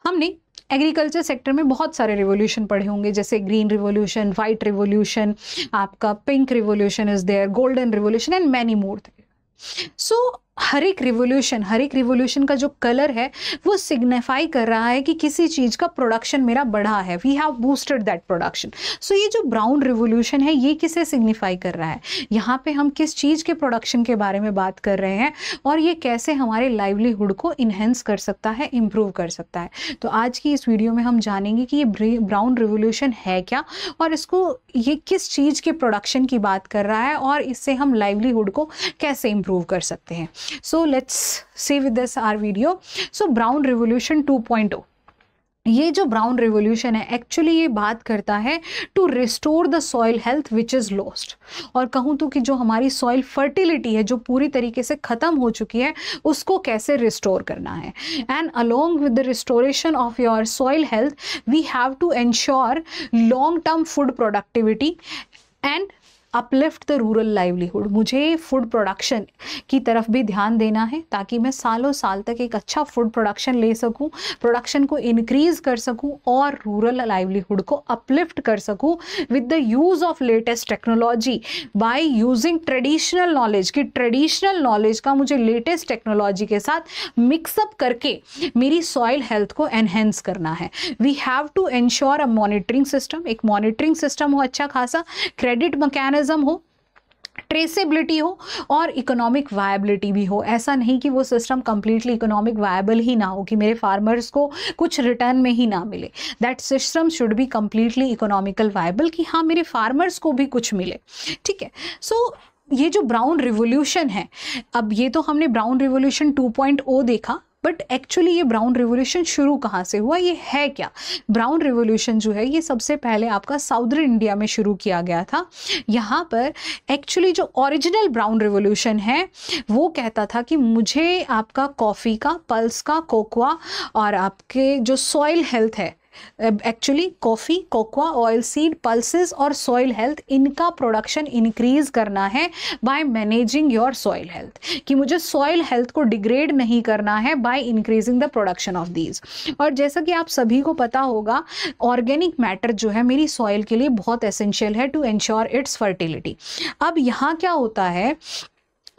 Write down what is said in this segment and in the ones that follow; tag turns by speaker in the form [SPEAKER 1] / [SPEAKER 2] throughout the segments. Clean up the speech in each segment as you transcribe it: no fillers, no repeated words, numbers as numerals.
[SPEAKER 1] हमने agriculture sector में बहुत सारे रिवोल्यूशन पढ़े होंगे, जैसे ग्रीन रिवोल्यूशन, वाइट रिवोल्यूशन, आपका pink revolution is there, golden revolution and many more. So हर एक रिवोल्यूशन का जो कलर है वो सिग्निफाई कर रहा है कि किसी चीज का प्रोडक्शन मेरा बढ़ा है, we have boosted that production. So ये जो ब्राउन रिवोल्यूशन है ये किसे सिग्निफाई कर रहा है, यहाँ पे हम किस चीज के प्रोडक्शन के बारे में बात कर रहे हैं और ये कैसे हमारे लाइवलीहुड को इन्हेंस कर सकता है, इम्प्रूव कर सकता है। तो आज की इस वीडियो में हम जानेंगे कि ये ब्राउन रिवोल्यूशन है क्या और इसको ये किस चीज के प्रोडक्शन की बात कर रहा है और इससे हम लाइवलीहुड को कैसे इम्प्रूव कर सकते हैं। So let's see with this our video. So brown revolution 2.0, ये जो ब्राउन रिवोल्यूशन है एक्चुअली ये बात करता है to restore the soil health which is lost, और कहूँ तो कि जो हमारी सॉइल फर्टिलिटी है जो पूरी तरीके से ख़त्म हो चुकी है उसको कैसे रिस्टोर करना है। And along with the restoration of your soil health we have to ensure long term food productivity and uplift the rural livelihood. मुझे फूड प्रोडक्शन की तरफ भी ध्यान देना है ताकि मैं सालों साल तक एक अच्छा फूड प्रोडक्शन ले सकूं, प्रोडक्शन को इंक्रीज कर सकूं और रूरल लाइवलीहुड को अपलिफ्ट कर सकूं with the use of latest technology by using traditional knowledge. कि ट्रेडिशनल नॉलेज का मुझे लेटेस्ट टेक्नोलॉजी के साथ मिक्सअप करके मेरी सॉइल हेल्थ को एनहेंस करना है। We have to ensure a monitoring system, एक मॉनिटरिंग सिस्टम हो अच्छा खासा, क्रेडिट मैकेनिज्म हो, ट्रेसेबिलिटी हो और इकोनॉमिक वायबिलिटी भी हो। ऐसा नहीं कि वो सिस्टम कंप्लीटली इकोनॉमिक वायबल ही ना हो, कि मेरे फार्मर्स को कुछ रिटर्न में ही ना मिले। That system should be completely economical viable, कि हाँ मेरे फार्मर्स को भी कुछ मिले। ठीक है। सो ये जो ब्राउन रिवोल्यूशन है, अब ये तो हमने ब्राउन रिवोल्यूशन 2.0 देखा, बट एक्चुअली ये ब्राउन रिवोल्यूशन शुरू कहाँ से हुआ, ये है क्या। ब्राउन रिवोल्यूशन जो है ये सबसे पहले आपका साउदर्न इंडिया में शुरू किया गया था। यहाँ पर एक्चुअली जो ओरिजिनल ब्राउन रिवोल्यूशन है वो कहता था कि मुझे आपका कॉफ़ी का, पल्स का, कोकोआ और आपके जो सॉइल हेल्थ है, actually coffee, cocoa, oil seed, pulses और सॉइल हेल्थ, इनका प्रोडक्शन इंक्रीज करना है by managing your soil health. कि मुझे सॉइल हेल्थ को डिग्रेड नहीं करना है by increasing the production of these. और जैसा कि आप सभी को पता होगा ऑर्गेनिक मैटर जो है मेरी सॉइल के लिए बहुत एसेंशियल है टू एंश्योर इट्स फर्टिलिटी। अब यहाँ क्या होता है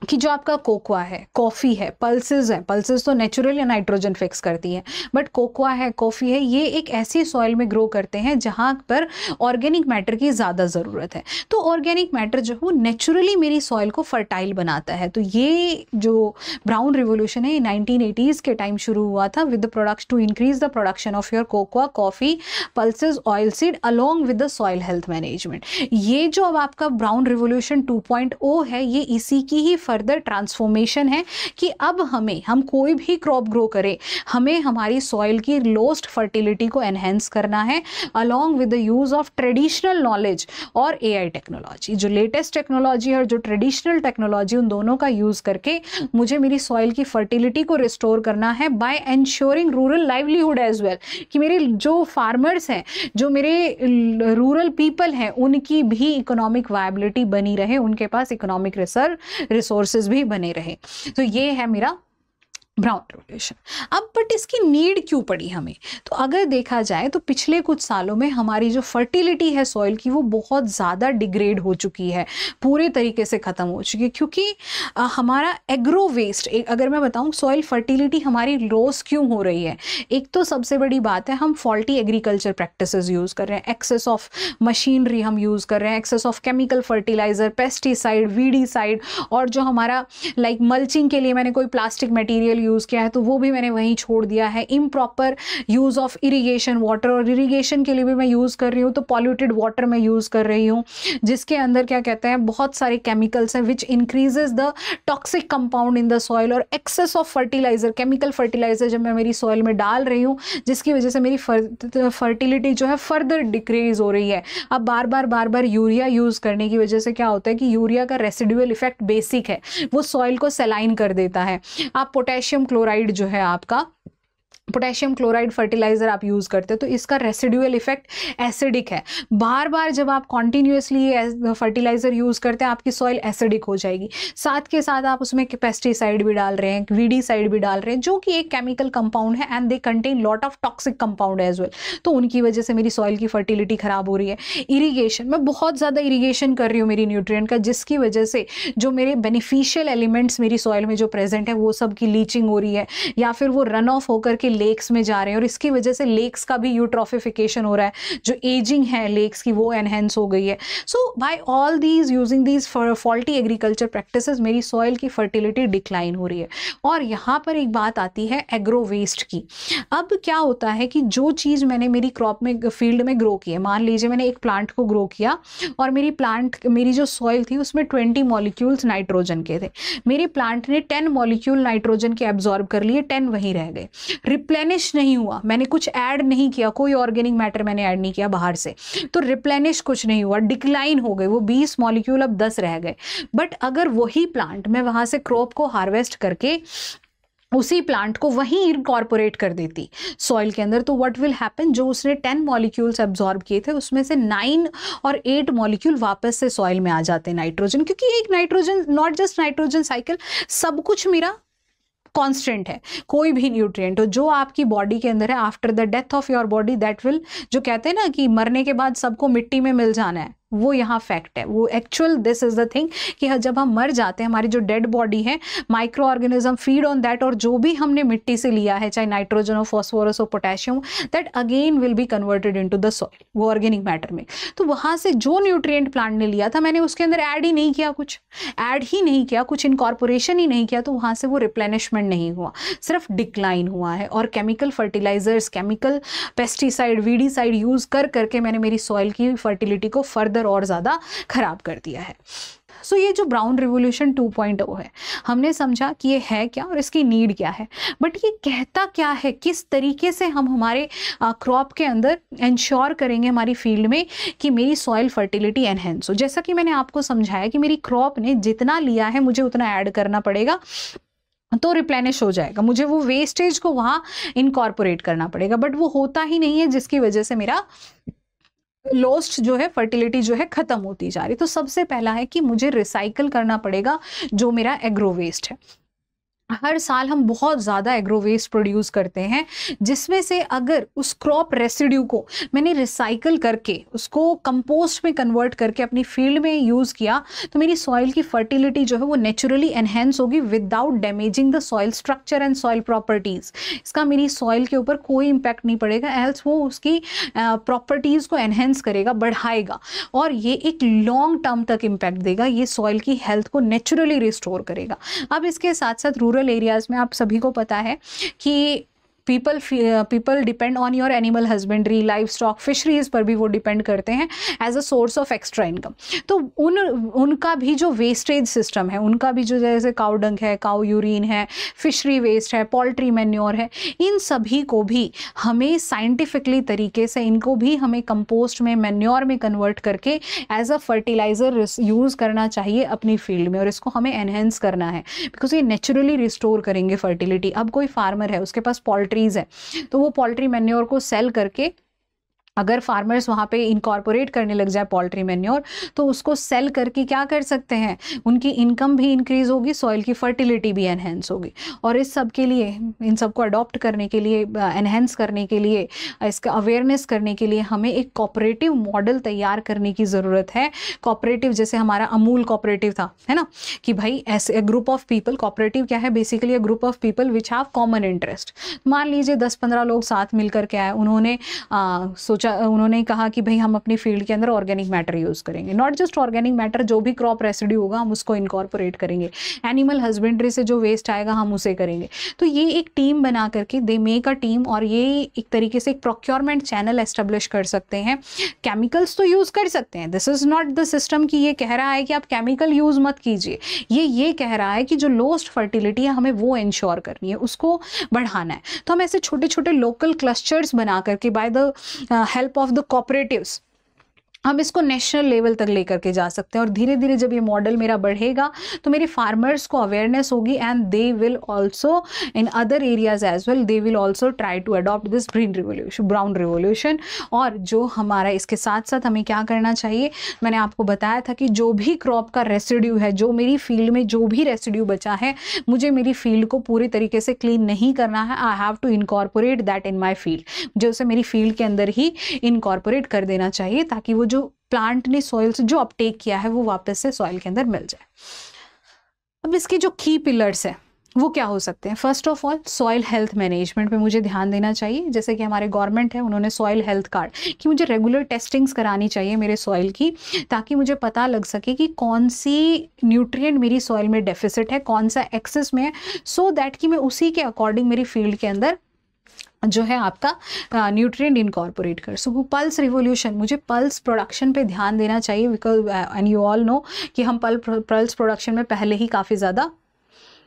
[SPEAKER 1] कि जो आपका कोकोआ है, कॉफ़ी है, पल्सेस है, पल्सेस तो नेचुरली नाइट्रोजन फिक्स करती है, बट कोकोआ है, कॉफ़ी है, ये एक ऐसी सॉइल में ग्रो करते हैं जहाँ पर ऑर्गेनिक मैटर की ज़्यादा ज़रूरत है। तो ऑर्गेनिक मैटर जो है वो नेचुरली मेरी सॉइल को फर्टाइल बनाता है। तो ये जो ब्राउन रिवोल्यूशन है ये 1980s के टाइम शुरू हुआ था with the product to increase the production of your cocoa, coffee, pulses, oil seed along with the soil health management. ये जो अब आपका ब्राउन रिवोल्यूशन 2.0 है ये इसी की ही फर्दर ट्रांसफॉर्मेशन है कि अब हम कोई भी क्रॉप ग्रो करें, हमें हमारी सॉइल की लॉस्ट फर्टिलिटी को एनहेंस करना है along with the use of traditional knowledge और एआई टेक्नोलॉजी। जो लेटेस्ट टेक्नोलॉजी और जो ट्रेडिशनल टेक्नोलॉजी, उन दोनों का यूज करके मुझे मेरी सॉइल की फर्टिलिटी को रिस्टोर करना है by ensuring rural livelihood as well. कि मेरे जो फार्मर्स हैं, जो मेरे रूरल पीपल हैं, उनकी भी इकोनॉमिक वायबिलिटी बनी रहे, उनके पास इकोनॉमिक रिसोर्सेज भी बने रहे। तो ये है मेरा ब्राउन रिवोल्यूशन। अब बट इसकी नीड क्यों पड़ी हमें, तो अगर देखा जाए तो पिछले कुछ सालों में हमारी जो फर्टिलिटी है सॉइल की वो बहुत ज़्यादा डिग्रेड हो चुकी है, पूरे तरीके से ख़त्म हो चुकी है। क्योंकि हमारा एग्रो वेस्ट, अगर मैं बताऊं सॉइल फर्टिलिटी हमारी लॉस क्यों हो रही है, एक तो सबसे बड़ी बात है हम फॉल्टी एग्रीकल्चर प्रैक्टिसेस यूज़ कर रहे हैं, एक्सेस ऑफ मशीनरी हम यूज़ कर रहे हैं, excess of chemical fertiliser, pesticide, weedicide, और जो हमारा लाइक मल्चिंग के लिए मैंने कोई प्लास्टिक मटीरियल यूज़ किया है तो वो भी मैंने वहीं छोड़ दिया है। Improper use of irrigation water, और इरिगेशन के लिए भी मैं यूज़ कर रही हूँ तो पॉल्यूटेड वाटर मैं यूज़ कर रही हूँ जिसके अंदर क्या कहते हैं बहुत सारे केमिकल्स हैं which increases the toxic compound in the soil. और excess of fertiliser, chemical fertiliser जब मैं मेरी सॉइल में डाल रही हूँ जिसकी वजह से मेरी फर्टिलिटी जो है फर्दर डिक्रीज हो रही है। अब बार बार यूरिया यूज़ करने की वजह से क्या होता है कि यूरिया का रेसिडुअल इफेक्ट बेसिक है, वो सॉइल को सेलाइन कर देता है। आप पोटेशियम क्लोराइड जो है आपका पोटेशियम क्लोराइड फर्टिलाइजर आप यूज़ करते हो तो इसका रेसिडुअल इफेक्ट एसिडिक है। बार बार जब आप कॉन्टिन्यूसली फर्टिलाइजर यूज़ करते हैं आपकी सॉइल एसिडिक हो जाएगी। साथ के साथ आप उसमें पेस्टिसाइड भी डाल रहे हैं, वीडीसाइड भी डाल रहे हैं, जो कि एक केमिकल कंपाउंड है and they contain lot of toxic compound as well. तो उनकी वजह से मेरी सॉइल की फर्टिलिटी खराब हो रही है। इरीगेशन, मैं बहुत ज़्यादा इरीगेशन कर रही हूँ मेरी न्यूट्रिएंट का, जिसकी वजह से जो मेरे बेनिफिशियल एलिमेंट्स मेरी सॉइल में जो प्रेजेंट है वो सब की लीचिंग हो रही है, या फिर वो रन ऑफ होकर के लेक्स में जा रहे हैं और इसकी वजह से लेक्स का भी यूट्रोफिफिकेशन हो रहा है, जो एजिंग है लेक्स की वो एनहेंस हो गई है। So by all these using these faulty agriculture practices मेरी सॉइल की फर्टिलिटी डिक्लाइन हो रही है। और यहाँ पर एक बात आती है एग्रो वेस्ट की। अब क्या होता है कि जो चीज़ मैंने मेरी क्रॉप में फील्ड में ग्रो की है, मान लीजिए मैंने एक प्लांट को ग्रो किया और मेरी जो सॉइल थी उसमें 20 मॉलिक्यूल्स नाइट्रोजन के थे, मेरे प्लांट ने 10 मॉलिक्यूल नाइट्रोजन के एब्जॉर्ब कर लिए, 10 वहीं रह गए, रिप्लेनिश नहीं हुआ, मैंने कुछ ऐड नहीं किया, कोई ऑर्गेनिक मैटर मैंने ऐड नहीं किया बाहर से, तो रिप्लेनिश कुछ नहीं हुआ, डिक्लाइन हो गए, वो 20 मॉलिक्यूल अब 10 रह गए। बट अगर वही प्लांट मैं वहां से क्रॉप को हार्वेस्ट करके उसी प्लांट को वहीं इनकॉर्पोरेट कर देती सॉइल के अंदर, तो व्हाट विल हैपन, जो उसने 10 मॉलिक्यूल्स एब्जॉर्ब किए थे उसमें से 9 और 8 मॉलिक्यूल वापस से सॉइल में आ जाते हैं नाइट्रोजन, क्योंकि एक nitrogen, not just nitrogen cycle, सब कुछ मेरा कांस्टेंट है। कोई भी न्यूट्रिएंट हो जो आपकी बॉडी के अंदर है, after the death of your body that will, जो कहते हैं ना कि मरने के बाद सबको मिट्टी में मिल जाना है, वो यहाँ फैक्ट है, वो actual this is the thing कि जब हम मर जाते हैं हमारी जो डेड बॉडी है, micro organism feed on that, और जो भी हमने मिट्टी से लिया है चाहे नाइट्रोजन हो, फॉस्फोरस हो, potassium, that again will be converted into the soil, वो ऑर्गेनिक मैटर में। तो वहां से जो न्यूट्रिएंट प्लांट ने लिया था मैंने उसके अंदर ऐड ही नहीं किया, कुछ ऐड ही नहीं किया, कुछ इनकॉर्पोरेशन ही नहीं किया, तो वहां से वो रिप्लेनिशमेंट नहीं हुआ, सिर्फ डिक्लाइन हुआ है। और chemical fertilisers, chemical pesticide, weedicide use कर करके मैंने मेरी सॉइल की फर्टिलिटी को फर्दर और ज्यादा खराब कर दिया है। सो ये जो ब्राउन रिवोल्यूशन 2.0 है, हमने समझा कि ये है क्या और इसकी नीड क्या है, बट ये कहता क्या है, किस तरीके से हम हमारे क्रॉप के अंदर इंश्योर करेंगे हमारी फील्ड में कि मेरी सॉइल फर्टिलिटी एनहेंस हो। जैसा कि मैंने आपको समझाया कि मेरी क्रॉप ने जितना लिया है मुझे उतना ऐड करना पड़ेगा तो रिप्लेनिश हो जाएगा, मुझे वो वेस्टेज को वहां इनकॉर्पोरेट करना पड़ेगा, बट वो होता ही नहीं है, जिसकी वजह से मेरा लॉस्ट जो है फर्टिलिटी जो है खत्म होती जा रही। तो सबसे पहला है कि मुझे रिसाइकल करना पड़ेगा जो मेरा एग्रो वेस्ट है। हर साल हम बहुत ज़्यादा एग्रो वेस्ट प्रोड्यूस करते हैं, जिसमें से अगर उस क्रॉप रेसिड्यू को मैंने रिसाइकल करके उसको कंपोस्ट में कन्वर्ट करके अपनी फील्ड में यूज़ किया तो मेरी सॉइल की फर्टिलिटी जो है वो नेचुरली एनहेंस होगी without damaging the soil structure and soil properties. इसका मेरी सॉइल के ऊपर कोई इम्पैक्ट नहीं पड़ेगा, एल्स वो उसकी प्रॉपर्टीज़ को एनहेंस करेगा, बढ़ाएगा, और ये एक लॉन्ग टर्म तक इम्पैक्ट देगा, ये सॉइल की हेल्थ को नेचुरली रिस्टोर करेगा। अब इसके साथ साथ रूरल एरियाज में आप सभी को पता है कि people depend on your animal husbandry, livestock, fisheries पर भी वो डिपेंड करते हैं as a source of extra income. तो उनका भी जो वेस्टेज सिस्टम है, उनका भी जो जैसे काउ डंग है, काउ यूरिन है, फिशरी वेस्ट है, पोल्ट्री मैन्योर है, इन सभी को भी हमें साइंटिफिकली तरीके से इनको भी हमें कंपोस्ट में, मैन्योर में कन्वर्ट करके एज अ फर्टिलाइजर यूज़ करना चाहिए अपनी फील्ड में, और इसको हमें एनहेंस करना है बिकॉज ये नेचुरली रिस्टोर करेंगे फर्टिलिटी। अब कोई फार्मर है उसके पास पोल्ट्रीज है तो वो पोल्ट्री मैन्योर को सेल करके, अगर फार्मर्स वहाँ पे इनकॉर्पोरेट करने लग जाए पोल्ट्री मैन्योर, तो उसको सेल करके क्या कर सकते हैं, उनकी इनकम भी इंक्रीज होगी, सॉइल की फर्टिलिटी भी एनहेंस होगी। और इस सब के लिए, इन सबको अडॉप्ट करने के लिए, एनहेंस करने के लिए, इसका अवेयरनेस करने के लिए हमें एक कोऑपरेटिव मॉडल तैयार करने की ज़रूरत है। कोऑपरेटिव जैसे हमारा अमूल कोऑपरेटिव था, है ना, कि भाई ऐसे ग्रुप ऑफ पीपल, कोऑपरेटिव क्या है, basically a group of people which have common interest. मान लीजिए 10-15 लोग साथ मिलकर के आए, उन्होंने कहा कि भाई हम अपनी फील्ड के अंदर ऑर्गेनिक मैटर यूज़ करेंगे, नॉट जस्ट ऑर्गेनिक मैटर, जो भी क्रॉप रेसिड्यू होगा हम उसको इनकॉर्पोरेट करेंगे, एनिमल हस्बेंड्री से जो वेस्ट आएगा हम उसे करेंगे। तो ये एक टीम बना करके, दे मेक अ टीम, और ये एक तरीके से एक प्रोक्योरमेंट चैनल एस्टेब्लिश कर सकते हैं। केमिकल्स तो यूज़ कर सकते हैं, this is not the system कि ये कह रहा है कि आप केमिकल यूज़ मत कीजिए, ये कह रहा है कि जो लॉस्ट फर्टिलिटी है हमें वो इंश्योर करनी है, उसको बढ़ाना है। तो हम ऐसे छोटे छोटे लोकल क्लस्टर्स बना करके by the help of the cooperatives हम इसको नेशनल लेवल तक लेकर के जा सकते हैं। और धीरे धीरे जब ये मॉडल मेरा बढ़ेगा तो मेरे फार्मर्स को अवेयरनेस होगी, and they will also in other areas as well, they will also try to adopt this green revolution, brown revolution. और जो हमारा इसके साथ साथ हमें क्या करना चाहिए, मैंने आपको बताया था कि जो भी क्रॉप का रेसिड्यू है, जो मेरी फील्ड में जो भी रेसिड्यू बचा है, मुझे मेरी फील्ड को पूरी तरीके से क्लीन नहीं करना है। I have to incorporate that in my field, जो उसे मेरी फील्ड के अंदर ही इनकॉर्पोरेट कर देना चाहिए, ताकि वो जो प्लांट ने सॉइल से जो अपटेक किया है वो वापस से सॉइल के अंदर मिल जाए। अब इसके जो की पिलर्स है वो क्या हो सकते हैं? First of all, soil health management पे मुझे ध्यान देना चाहिए। जैसे कि हमारे गवर्नमेंट है, उन्होंने सॉइल हेल्थ कार्ड कि मुझे रेगुलर टेस्टिंग्स करानी चाहिए मेरे सॉइल की, ताकि मुझे पता लग सके कि कौन सी न्यूट्रिएंट मेरी सॉइल में डेफिसिट है, कौन सा एक्सेस में है, सो दैट कि मैं उसी के अकॉर्डिंग मेरी फील्ड के अंदर जो है आपका न्यूट्रिएंट इनकॉर्पोरेट कर सकूँ। पल्स रिवोल्यूशन, मुझे पल्स प्रोडक्शन पे ध्यान देना चाहिए, because and you all know कि हम पल्स प्रोडक्शन में पहले ही काफ़ी ज़्यादा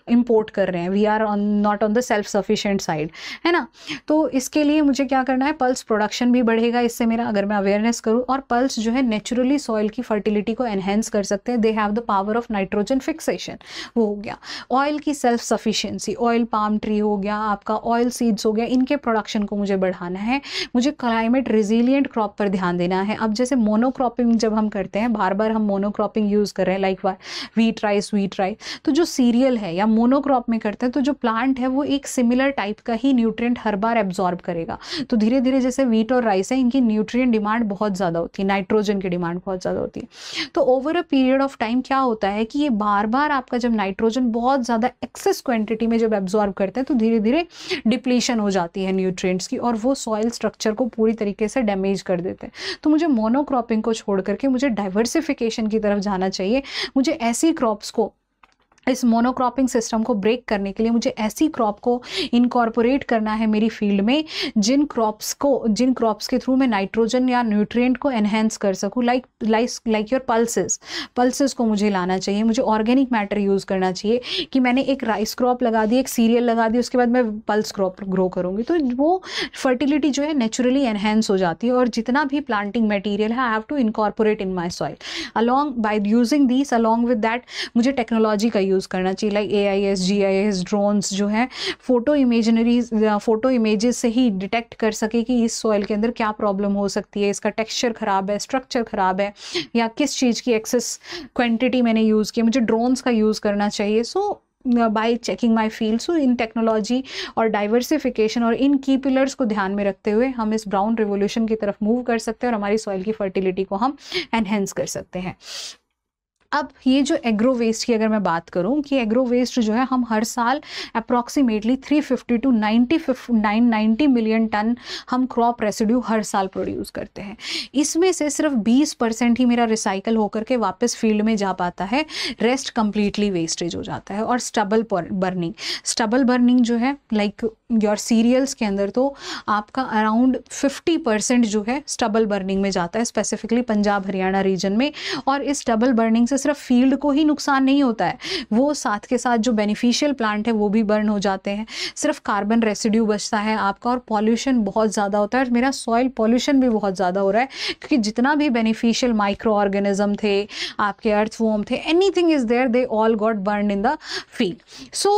[SPEAKER 1] इंपोर्ट कर रहे हैं, we are not on the self sufficient side, है ना। तो इसके लिए मुझे क्या करना है, पल्स प्रोडक्शन भी बढ़ेगा इससे मेरा, अगर मैं अवेयरनेस करूँ। और पल्स जो है नेचुरली सॉइल की फर्टिलिटी को एनहेंस कर सकते हैं, they have the power of nitrogen fixation, वो हो गया। ऑयल की self sufficiency, oil palm tree हो गया, आपका ऑयल सीड्स हो गया, इनके प्रोडक्शन को मुझे बढ़ाना है। मुझे क्लाइमेट रिजिलियंट क्रॉप पर ध्यान देना है। अब जैसे मोनोक्रॉपिंग जब हम करते हैं, बार बार हम मोनोक्रॉपिंग यूज़ कर रहे हैं, लाइक व्हीट राइस, तो जो सीरियल है या मोनोक्रॉप में करते हैं, तो जो प्लांट है वो एक सिमिलर टाइप का ही न्यूट्रिएंट हर बार एब्जॉर्ब करेगा। तो धीरे धीरे जैसे व्हीट और राइस है, इनकी न्यूट्रिएंट डिमांड बहुत ज़्यादा होती है, नाइट्रोजन की डिमांड बहुत ज़्यादा होती है। तो over a period of time क्या होता है कि ये बार बार आपका जब नाइट्रोजन बहुत ज़्यादा एक्सेस क्वांटिटी में जब एब्जॉर्ब करते हैं, तो धीरे धीरे डिप्लीशन हो जाती है न्यूट्रिएंट्स की, और वो सॉइल स्ट्रक्चर को पूरी तरीके से डैमेज कर देते हैं। तो मुझे मोनोक्रॉपिंग को छोड़ करके मुझे डाइवर्सिफिकेशन की तरफ जाना चाहिए। मुझे ऐसी क्रॉप्स को, इस मोनोक्रॉपिंग सिस्टम को ब्रेक करने के लिए मुझे ऐसी क्रॉप को इनकॉर्पोरेट करना है मेरी फील्ड में, जिन क्रॉप्स के थ्रू मैं नाइट्रोजन या न्यूट्रिएंट को एनहेंस कर सकूँ, लाइक योर पल्सेस को मुझे लाना चाहिए। मुझे ऑर्गेनिक मैटर यूज़ करना चाहिए कि मैंने एक राइस क्रॉप लगा दी, एक सीरियल लगा दी, उसके बाद मैं पल्स क्रॉप ग्रो करूँगी, तो वो फर्टिलिटी जो है नेचुरली एनहेंस हो जाती है। और जितना भी प्लांटिंग मटीरियल है, I have to incorporate in my soil along by using this, along with that मुझे टेक्नोलॉजी का यूज़ करना चाहिए, लाइक AIS, GIS, ड्रोन्स जो है फोटो इमेजेस से ही डिटेक्ट कर सके कि इस सॉइल के अंदर क्या प्रॉब्लम हो सकती है, इसका टेक्सचर खराब है, स्ट्रक्चर खराब है, या किस चीज़ की एक्सेस क्वांटिटी मैंने यूज़ की, मुझे ड्रोन्स का यूज़ करना चाहिए। So by checking my field, so in technology और डाइवर्सिफिकेशन और इन की पिलर्स को ध्यान में रखते हुए हम इस ब्राउन रिवोल्यूशन की तरफ मूव कर सकते हैं, और हमारी सॉइल की फर्टिलिटी को हम एनहेंस कर सकते हैं। अब ये जो एग्रो वेस्ट की अगर मैं बात करूं कि एग्रो वेस्ट जो है, हम हर साल अप्रॉक्सीमेटली 350 to 990 मिलियन टन हम क्रॉप रेसिड्यू हर साल प्रोड्यूस करते हैं। इसमें से सिर्फ 20% ही मेरा रिसाइकल होकर के वापस फील्ड में जा पाता है, रेस्ट कंप्लीटली वेस्टेज हो जाता है। और स्टबल बर्निंग जो है, लाइक योर सीरियल्स के अंदर तो आपका अराउंड 50% जो है स्टबल बर्निंग में जाता है, स्पेसिफिकली पंजाब हरियाणा रीजन में। और इस स्टबल बर्निंग से सिर्फ फील्ड को ही नुकसान नहीं होता है, वो साथ के साथ जो बेनिफिशियल प्लांट है वो भी बर्न हो जाते हैं, सिर्फ कार्बन रेसिड्यू बचता है आपका, और पॉल्यूशन बहुत ज़्यादा होता है। मेरा सॉइल पॉल्यूशन भी बहुत ज़्यादा हो रहा है, क्योंकि जितना भी बेनिफिशियल माइक्रो ऑर्गेनिज्म थे, आपके अर्थवॉर्म थे, anything is there, they all got burn in the field. So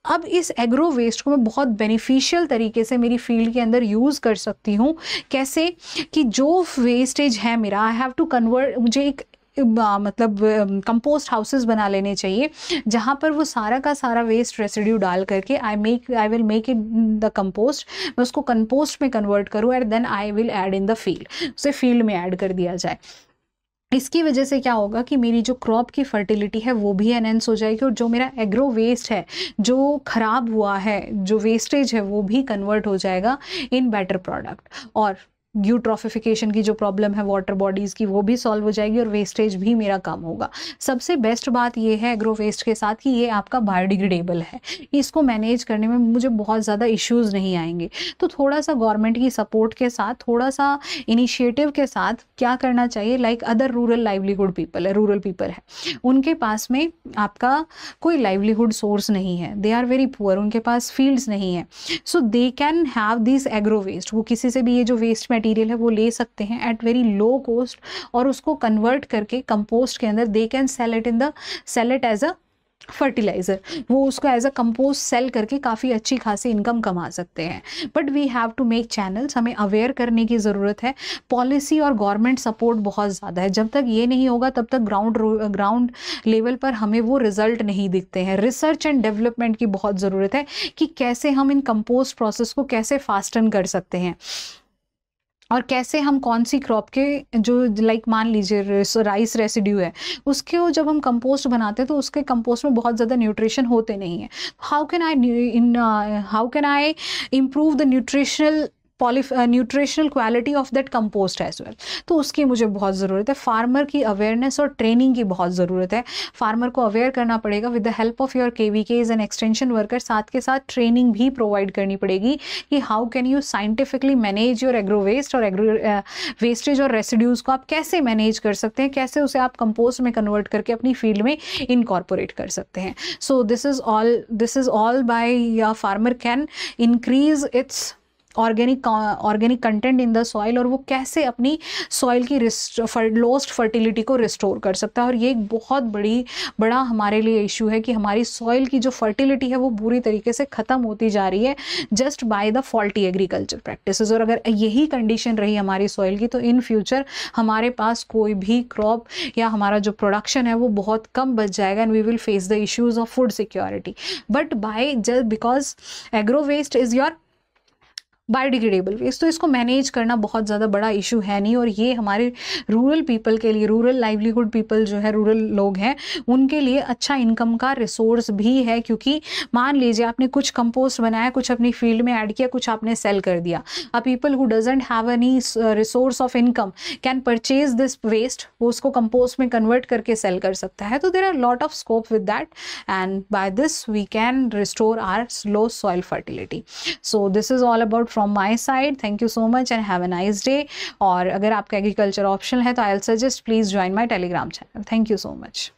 [SPEAKER 1] अब इस एग्रो वेस्ट को मैं बहुत बेनिफिशियल तरीके से मेरी फील्ड के अंदर यूज़ कर सकती हूँ। कैसे कि जो वेस्टेज है मेरा, आई हैव टू कन्वर्ट, मुझे एक मतलब कंपोस्ट हाउसेस बना लेने चाहिए, जहाँ पर वो सारा का सारा वेस्ट रेसिड्यू डाल करके I will make it the compost, मैं उसको कंपोस्ट में कन्वर्ट करूँ, and then I will add in the field, उसे फील्ड में ऐड कर दिया जाए। इसकी वजह से क्या होगा कि मेरी जो क्रॉप की फर्टिलिटी है वो भी एनहेंस हो जाएगी, और जो मेरा एग्रो वेस्ट है, जो खराब हुआ है, जो वेस्टेज है, वो भी कन्वर्ट हो जाएगा इन बेटर प्रोडक्ट। और यूट्रॉफिफिकेशन की जो प्रॉब्लम है वाटर बॉडीज़ की, वो भी सॉल्व हो जाएगी, और वेस्टेज भी मेरा कम होगा। सबसे बेस्ट बात ये है एग्रो वेस्ट के साथ कि ये आपका बायोडिग्रेडेबल है, इसको मैनेज करने में मुझे बहुत ज़्यादा इश्यूज़ नहीं आएंगे। तो थोड़ा सा गवर्नमेंट की सपोर्ट के साथ, थोड़ा सा इनिशिएटिव के साथ क्या करना चाहिए, like other rural livelihood people है, रूरल पीपल है, उनके पास में आपका कोई लाइवलीहुड सोर्स नहीं है, दे आर वेरी पुअर, उनके पास फील्ड्स नहीं है, so they can have this agro waste. वो किसी से भी ये जो वेस्ट मटेरियल है वो ले सकते हैं एट वेरी लो कॉस्ट और उसको कन्वर्ट करके कंपोस्ट के अंदर they can sell it as a fertiliser, वो उसको एज अ कंपोस्ट सेल करके काफ़ी अच्छी खासी इनकम कमा सकते हैं। But we have to make channels, हमें अवेयर करने की ज़रूरत है। पॉलिसी और गवर्नमेंट सपोर्ट बहुत ज़्यादा है, जब तक ये नहीं होगा तब तक ग्राउंड लेवल पर हमें वो रिजल्ट नहीं दिखते हैं। रिसर्च एंड डेवलपमेंट की बहुत ज़रूरत है कि कैसे हम इन कंपोस्ट प्रोसेस को कैसे फास्टन कर सकते हैं और कैसे हम कौन सी क्रॉप के जो लाइक मान लीजिए राइस रेसिड्यू है उसके वो जब हम कंपोस्ट बनाते हैं तो उसके कंपोस्ट में बहुत ज़्यादा न्यूट्रिशन होते नहीं है। How can I improve the nutritional quality of that compost as well, तो उसकी मुझे बहुत ज़रूरत है। फार्मर की अवेयरनेस और ट्रेनिंग की बहुत ज़रूरत है। फार्मर को अवेयर करना पड़ेगा with the help of your KVKs and extension worker, साथ के साथ ट्रेनिंग भी प्रोवाइड करनी पड़ेगी कि how can you scientifically manage your agro waste और वेस्टेज और रेसिड्यूज़ को आप कैसे मैनेज कर सकते हैं, कैसे उसे आप कंपोस्ट में कन्वर्ट करके अपनी फील्ड में इनकॉर्पोरेट कर सकते हैं। So this is all by farmer can increase its organic content in the soil और वो कैसे अपनी सॉइल की लॉस्ट फर्टिलिटी को रिस्टोर कर सकता है। और ये एक बहुत बड़ा हमारे लिए इशू है कि हमारी सॉइल की जो फर्टिलिटी है वो बुरी तरीके से ख़त्म होती जा रही है just by the faulty agriculture practices. और अगर यही कंडीशन रही हमारी सॉइल की तो इन फ्यूचर हमारे पास कोई भी क्रॉप या हमारा जो प्रोडक्शन है वो बहुत कम बच जाएगा and we will face the issues of food security. But by just because agro waste is your biodegradable waste, तो इसको मैनेज करना बहुत ज़्यादा बड़ा इशू है नहीं। और ये हमारे रूरल पीपल के लिए, रूरल लाइवलीहुड पीपल जो है, रूरल लोग हैं, उनके लिए अच्छा इनकम का रिसोर्स भी है। क्योंकि मान लीजिए आपने कुछ कंपोस्ट बनाया, कुछ अपनी फील्ड में ऐड किया, कुछ आपने सेल कर दिया। Uh people who doesn't have any resource of income can purchase this waste, वो उसको कंपोस्ट में कन्वर्ट करके सेल कर सकता है। तो there are lot of scope with that and by this we can restore our low soil fertility. So this is all about from my side. Thank you so much and have a nice day. और अगर आपका agriculture optional है तो I'll suggest please join my Telegram channel. Thank you so much.